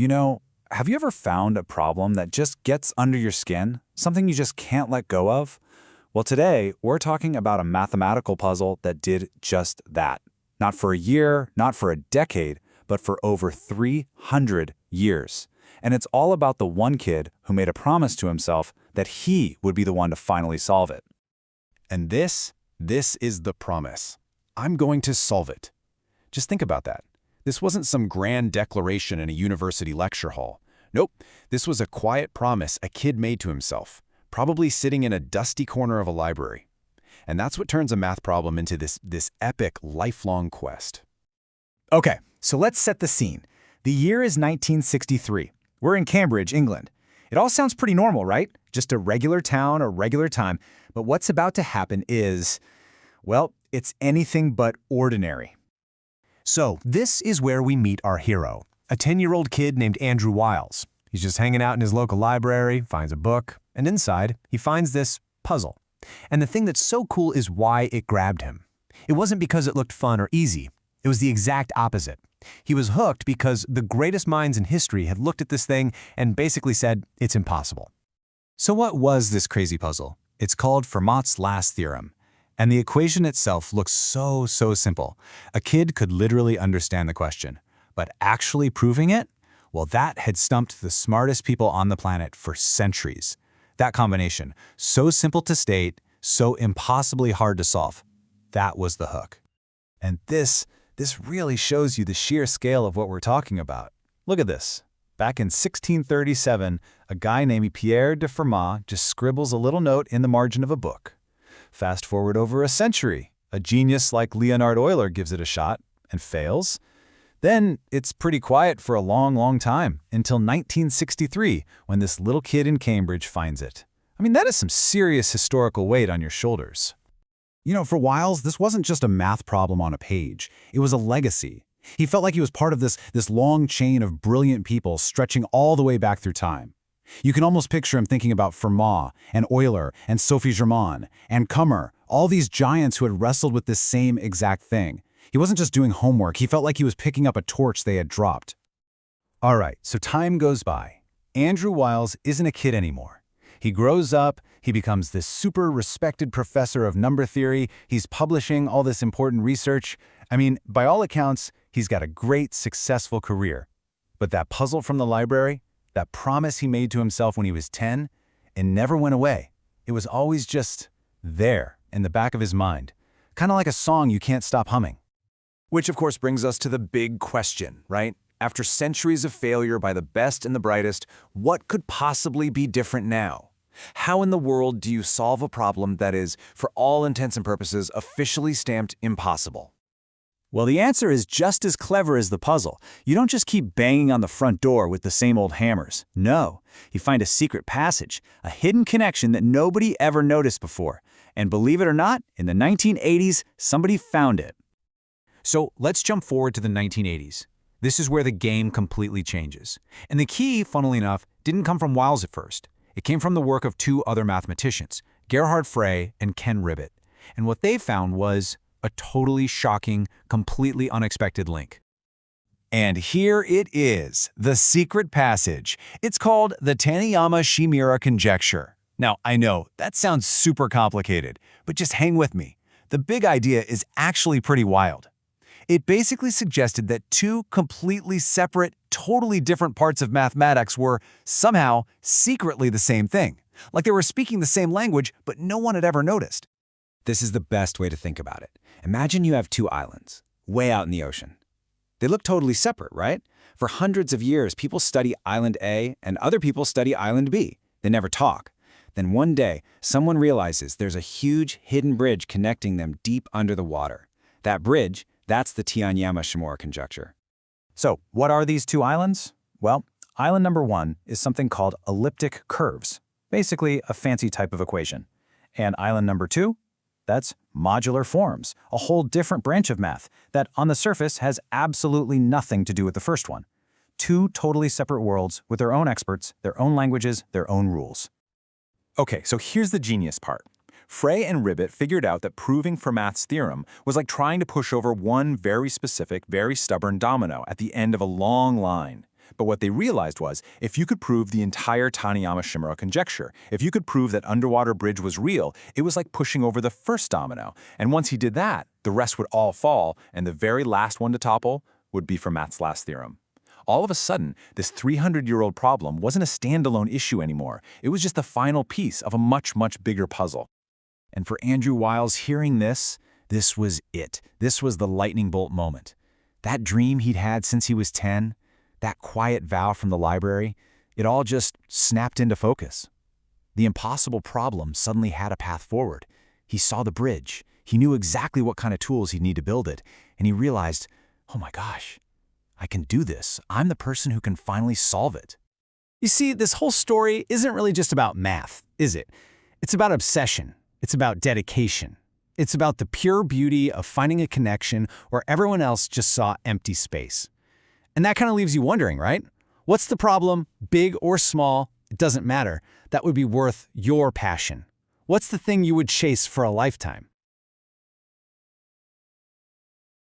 You know, have you ever found a problem that just gets under your skin? Something you just can't let go of? Well, today, we're talking about a mathematical puzzle that did just that. Not for a year, not for a decade, but for over 300 years. And it's all about the one kid who made a promise to himself that he would be the one to finally solve it. And this is the promise. I'm going to solve it. Just think about that. This wasn't some grand declaration in a university lecture hall. Nope, this was a quiet promise a kid made to himself, probably sitting in a dusty corner of a library. And that's what turns a math problem into this epic, lifelong quest. Okay, so let's set the scene. The year is 1963. We're in Cambridge, England. It all sounds pretty normal, right? Just a regular town, a regular time. But what's about to happen is, well, it's anything but ordinary. So this is where we meet our hero, a 10-year-old kid named Andrew Wiles. He's just hanging out in his local library, finds a book, and inside, he finds this puzzle. And the thing that's so cool is why it grabbed him. It wasn't because it looked fun or easy. It was the exact opposite. He was hooked because the greatest minds in history had looked at this thing and basically said, it's impossible. So what was this crazy puzzle? It's called Fermat's last theorem. And the equation itself looks so simple. A kid could literally understand the question. But actually proving it? Well, that had stumped the smartest people on the planet for centuries. That combination, so simple to state, so impossibly hard to solve, that was the hook. And this really shows you the sheer scale of what we're talking about. Look at this. Back in 1637, a guy named Pierre de Fermat just scribbles a little note in the margin of a book. Fast forward over a century, a genius like Leonhard Euler gives it a shot and fails. Then it's pretty quiet for a long time, until 1963, when this little kid in Cambridge finds it. I mean, that is some serious historical weight on your shoulders. You know, for Wiles, this wasn't just a math problem on a page. It was a legacy. He felt like he was part of this long chain of brilliant people stretching all the way back through time. You can almost picture him thinking about Fermat and Euler and Sophie Germain and Kummer, all these giants who had wrestled with this same exact thing. He wasn't just doing homework, he felt like he was picking up a torch they had dropped. All right, so time goes by. Andrew Wiles isn't a kid anymore. He grows up, he becomes this super respected professor of number theory, he's publishing all this important research. I mean, by all accounts, he's got a great, successful career. But that puzzle from the library, that promise he made to himself when he was 10, it never went away. It was always just there, in the back of his mind. Kind of like a song you can't stop humming. Which of course brings us to the big question, right? After centuries of failure by the best and the brightest, what could possibly be different now? How in the world do you solve a problem that is, for all intents and purposes, officially stamped impossible? Well, the answer is just as clever as the puzzle. You don't just keep banging on the front door with the same old hammers. No, you find a secret passage, a hidden connection that nobody ever noticed before. And believe it or not, in the 1980s, somebody found it. So let's jump forward to the 1980s. This is where the game completely changes. And the key, funnily enough, didn't come from Wiles at first. It came from the work of two other mathematicians, Gerhard Frey and Ken Ribet. And what they found was a totally shocking, completely unexpected link. And here it is, the secret passage. It's called the Taniyama-Shimura conjecture. Now, I know, that sounds super complicated, but just hang with me. The big idea is actually pretty wild. It basically suggested that two completely separate, totally different parts of mathematics were somehow secretly the same thing. Like they were speaking the same language, but no one had ever noticed. This is the best way to think about it. Imagine you have two islands, way out in the ocean. They look totally separate, right? For hundreds of years, people study Island A and other people study Island B. They never talk. Then one day, someone realizes there's a huge hidden bridge connecting them deep under the water. That bridge, that's the Taniyama-Shimura conjecture. So, what are these two islands? Well, island number one is something called elliptic curves, basically a fancy type of equation. And island number two? That's modular forms, a whole different branch of math that on the surface has absolutely nothing to do with the first one. Two totally separate worlds with their own experts, their own languages, their own rules. Okay, so here's the genius part. Frey and Ribet figured out that proving Fermat's theorem was like trying to push over one very specific, very stubborn domino at the end of a long line. But what they realized was, if you could prove the entire Taniyama-Shimura conjecture, if you could prove that underwater bridge was real, it was like pushing over the first domino. And once he did that, the rest would all fall, and the very last one to topple would be Fermat's last theorem. All of a sudden, this 300-year-old problem wasn't a standalone issue anymore. It was just the final piece of a much, much bigger puzzle. And for Andrew Wiles, hearing this was it. This was the lightning bolt moment. That dream he'd had since he was 10, that quiet vow from the library, it all just snapped into focus. The impossible problem suddenly had a path forward. He saw the bridge. He knew exactly what kind of tools he'd need to build it. And he realized, oh my gosh, I can do this. I'm the person who can finally solve it. You see, this whole story isn't really just about math, is it? It's about obsession. It's about dedication. It's about the pure beauty of finding a connection where everyone else just saw empty space. And that kind of leaves you wondering, right? What's the problem, big or small? It doesn't matter. That would be worth your passion. What's the thing you would chase for a lifetime?